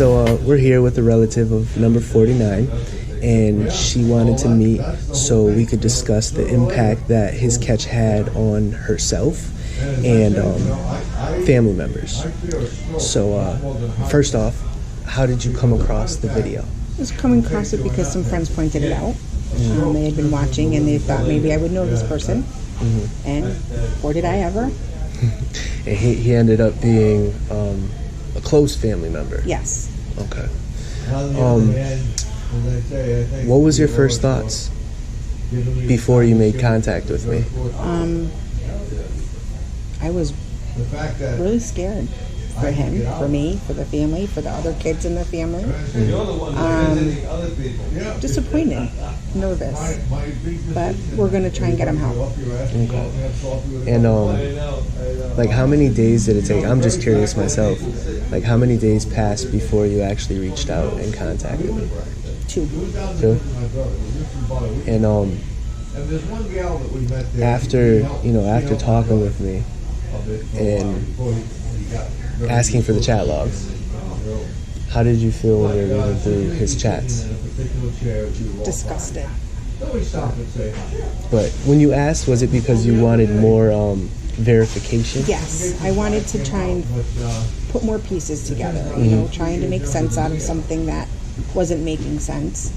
So we're here with a relative of number 49, and she wanted to meet so we could discuss the impact that his catch had on herself and family members. So first off, how did you come across the video? I was coming across it because some friends pointed it out. They had been watching and they thought maybe I would know this person. And or did I ever? And he ended up being a close family member. Yes. Okay. What was your first thoughts before you made contact with me? I was really scared for him, for me, for the family, for the other kids in the family. Disappointed, nervous, but we're going to try and get him help. Okay. And like, how many days did it take? I'm just curious myself. Like, how many days passed before you actually reached out and contacted me? 2. 2? And after talking with me and asking for the chat logs, how did you feel when you were reading through his chats? Disgusted. But when you asked, was it because you wanted more verification? Yes, I wanted to try and put more pieces together, trying to make sense out of something that wasn't making sense.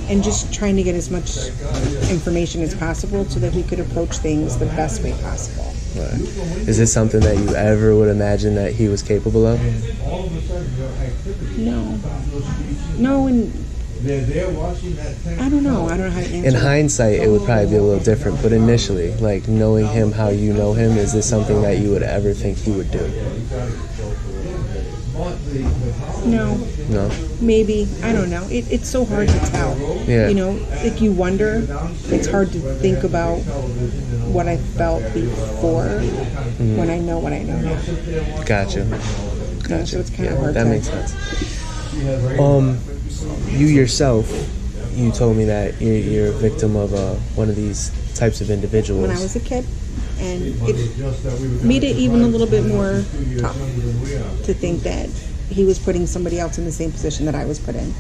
And just trying to get as much information as possible so that we could approach things the best way possible. Right. Is this something that you ever would imagine that he was capable of? No, and I don't know how to answer. In hindsight, it would probably be a little different, but initially, like, knowing him how you know him, is this something that you would ever think he would do? No. Maybe. I don't know. It's so hard to tell. Yeah. Like, you wonder. It's hard to think about what I felt before when I know what I know now. Gotcha. So it's kind of hard. That makes sense. You yourself, you told me that you're a victim of one of these types of individuals. When I was a kid. And it made it even a little bit more tough to think that he was putting somebody else in the same position that I was put in.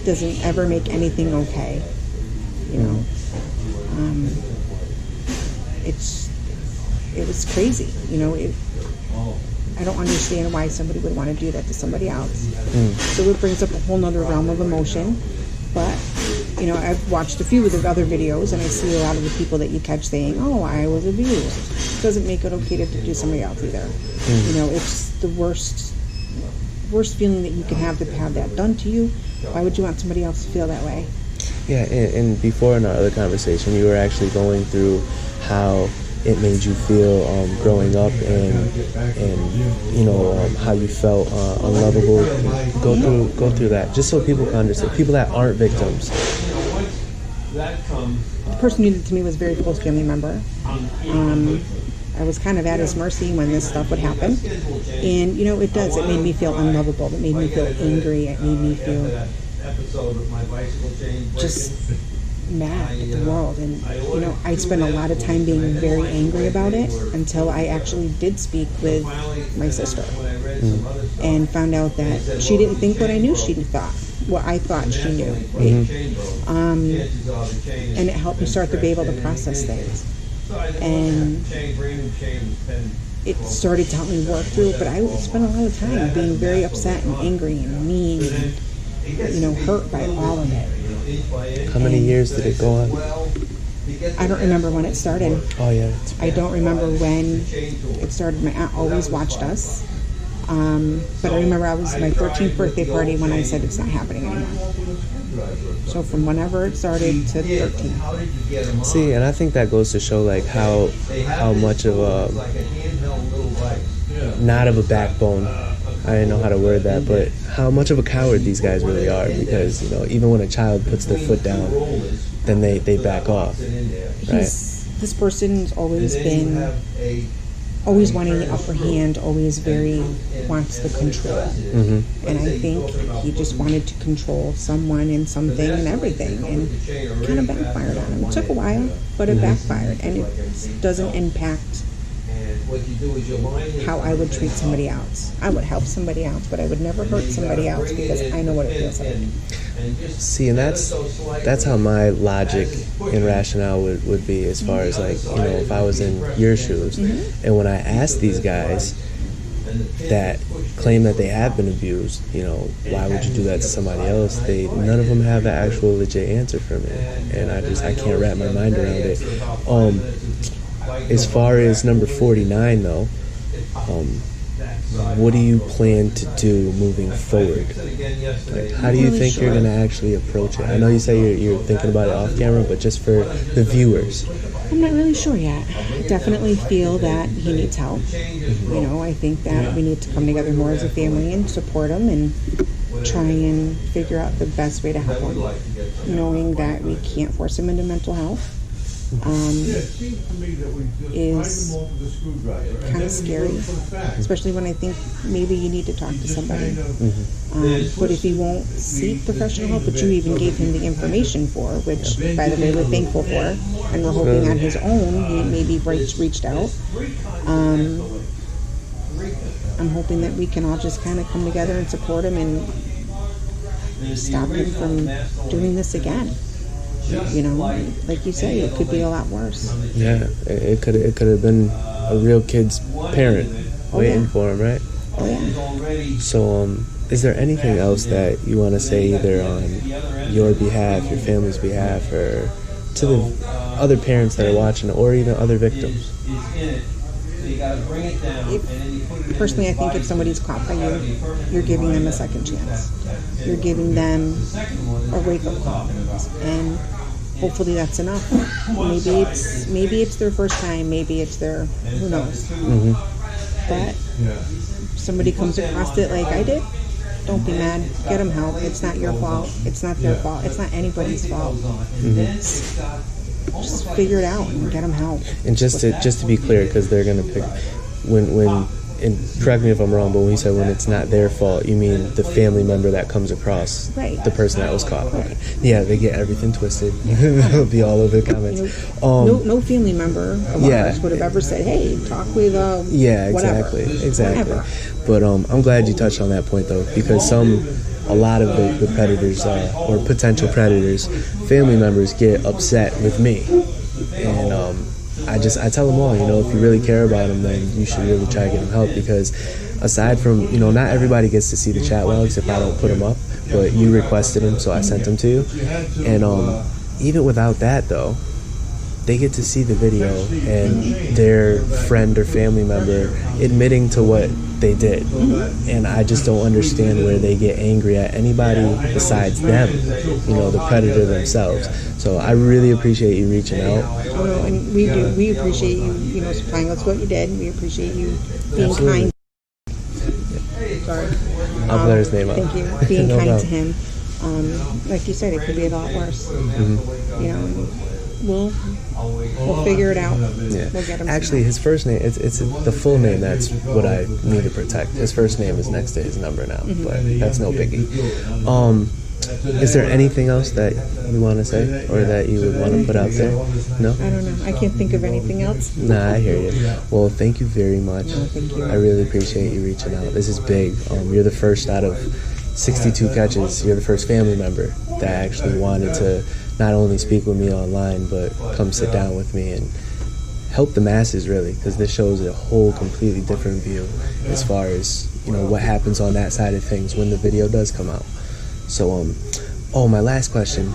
Doesn't ever make anything okay, it was crazy, I don't understand why somebody would want to do that to somebody else. So it brings up a whole nother realm of emotion. But I've watched a few of the other videos, and I see a lot of the people that you catch saying, "Oh, I was abused." It doesn't make it okay to do somebody else either. It's the worst feeling that you can have to have that done to you. Why would you want somebody else to feel that way? Yeah, and before in our other conversation, you were actually going through how it made you feel growing up, and how you felt unlovable. Go through that, just so people can understand. People that aren't victims. The person who did it to me was a very close family member. I was kind of at his mercy when this stuff would happen, and it does. It made me feel unlovable. It made me feel angry. It made me feel just mad at the world. And I spent a lot of time being very angry about it until I actually did speak with my sister and found out that she didn't think what I knew she thought, what I thought she knew. And it helped me start to be able to process things, and it started to help me work through it. But I spent a lot of time being very upset and angry and mean and hurt by all of it. How many years did it go on? I don't remember when it started. Oh, yeah. I don't remember when it started. My aunt always watched us. But I remember I was my 13th birthday party when I said it's not happening anymore. So from whenever it started to 13. See, and I think that goes to show, like, how much of not of a backbone, I didn't know how to word that, but how much of a coward these guys really are, because even when a child puts their foot down, then they back off, right? This person's always been always wanting the upper hand, always very wants the control. And I think he just wanted to control someone and something and everything, and kind of backfired on him. It took a while, but it backfired, and it doesn't impact how I would treat somebody else. I would help somebody else, but I would never hurt somebody else because I know what it feels like. See, and that's how my logic and rationale would be, as far as, like, you know, if I was in your shoes, and when I asked these guys that claim that they have been abused, you know, why would you do that to somebody else? None of them have an actual legit answer for me, and I can't wrap my mind around it. As far as number 49 though, what do you plan to do moving forward? Like, how do you think you're gonna actually approach it? I know you say you're thinking about it off camera, but just for the viewers. I'm not really sure yet. I definitely feel that he needs help. You know, I think that we need to come together more as a family and support him and try and figure out the best way to help him, knowing that we can't force him into mental health. Is kind of scary, especially when I think maybe you need to talk to somebody. But if he won't seek professional help, which you even gave him the information for, which, by the way, we're thankful for, and we're hoping on his own he maybe reached out. I'm hoping that we can all just kind of come together and support him and stop him from doing this again. You know, like you say, it could be a lot worse. Yeah, it could have been a real kid's parent waiting for him, right? Oh yeah. So, is there anything else that you want to say, either on your behalf, your family's behalf, or to the other parents that are watching, or even other victims? Personally, I think if somebody's caught by you, you're giving them a second chance. You're giving them a wake-up call, and hopefully that's enough. Maybe it's their first time. Maybe it's their, who knows. But if somebody comes across it like I did, don't be mad. Get them help. It's not your fault. It's not their fault. It's not anybody's fault. Just figure it out and get them help. And just to be clear, because they're gonna pick when and correct me if I'm wrong, but when you said when it's not their fault, you mean the family member that comes across the person that was caught. Okay. Yeah, they get everything twisted. It'll be all over the comments. No family member of ours would have ever said, "Hey, talk with whatever." Exactly. But I'm glad you touched on that point, though, because a lot of the predators or potential predators, family members get upset with me, and I tell them all, you know, if you really care about them, then you should really try to get them help, because aside from, you know, not everybody gets to see the chat logs if I don't put them up, but you requested them, so I sent them to you. And even without that, though, they get to see the video and their friend or family member admitting to what they did. And I just don't understand where they get angry at anybody besides them, you know, the predator themselves. So I really appreciate you reaching out. And we do. We appreciate you, you know, supplying us what you did. We appreciate you being kind. Sorry. I'll blur his name out. Thank you. Being kind problem. To him. Like you said, it could be a lot worse. You know, we'll figure it out. Yeah. We'll get him. Actually, his first name, it's the full name. That's what I need to protect. His first name is next to his number now, but that's no biggie. Is there anything else that you want to say, or that you would want to put out there? No? I don't know. I can't think of anything else. Nah, I hear you. Well, thank you very much. No, thank you. I really appreciate you reaching out. This is big. You're the first out of 62 catches. You're the first family member that actually wanted to not only speak with me online, but come sit down with me and help the masses, really, because this shows a whole completely different view as far as, you know, what happens on that side of things when the video does come out. So, my last question,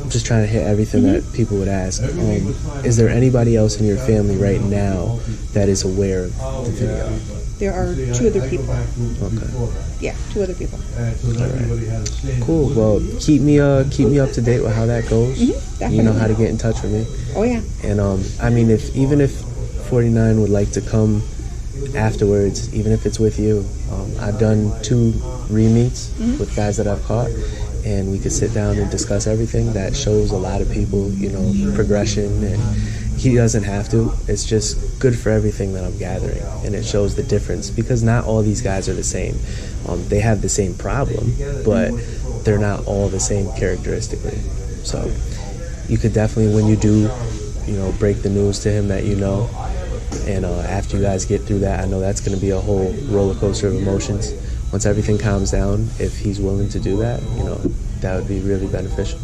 I'm just trying to hit everything that people would ask. Is there anybody else in your family right now that is aware of the video? There are 2 other people. Okay. Yeah, 2 other people. All right. Cool. Well, keep me up to date with how that goes. Definitely. You know how to get in touch with me. Oh yeah. And I mean, even if 49 would like to come afterwards, even if it's with you, I've done 2 re-meets with guys that I've caught, and we could sit down and discuss everything. That shows a lot of people, you know, progression, and he doesn't have to. It's just good for everything that I'm gathering, and it shows the difference, because not all these guys are the same. They have the same problem, but they're not all the same characteristically. So you could definitely, when you do, you know, break the news to him that you know, And after you guys get through that, I know that's going to be a whole roller coaster of emotions. Once everything calms down, if he's willing to do that, that would be really beneficial.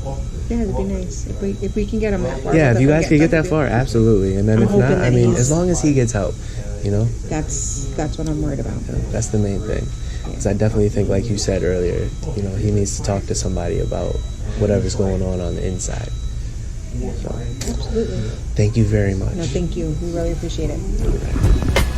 Yeah, it'd be nice if we can get him that far. Yeah, if you guys can get that far, absolutely. And then if not, I mean, as long as he gets help, That's what I'm worried about. Yeah, that's the main thing. Because I definitely think, like you said earlier, he needs to talk to somebody about whatever's going on the inside. So, Absolutely. thank you very much. No, thank you. We really appreciate it.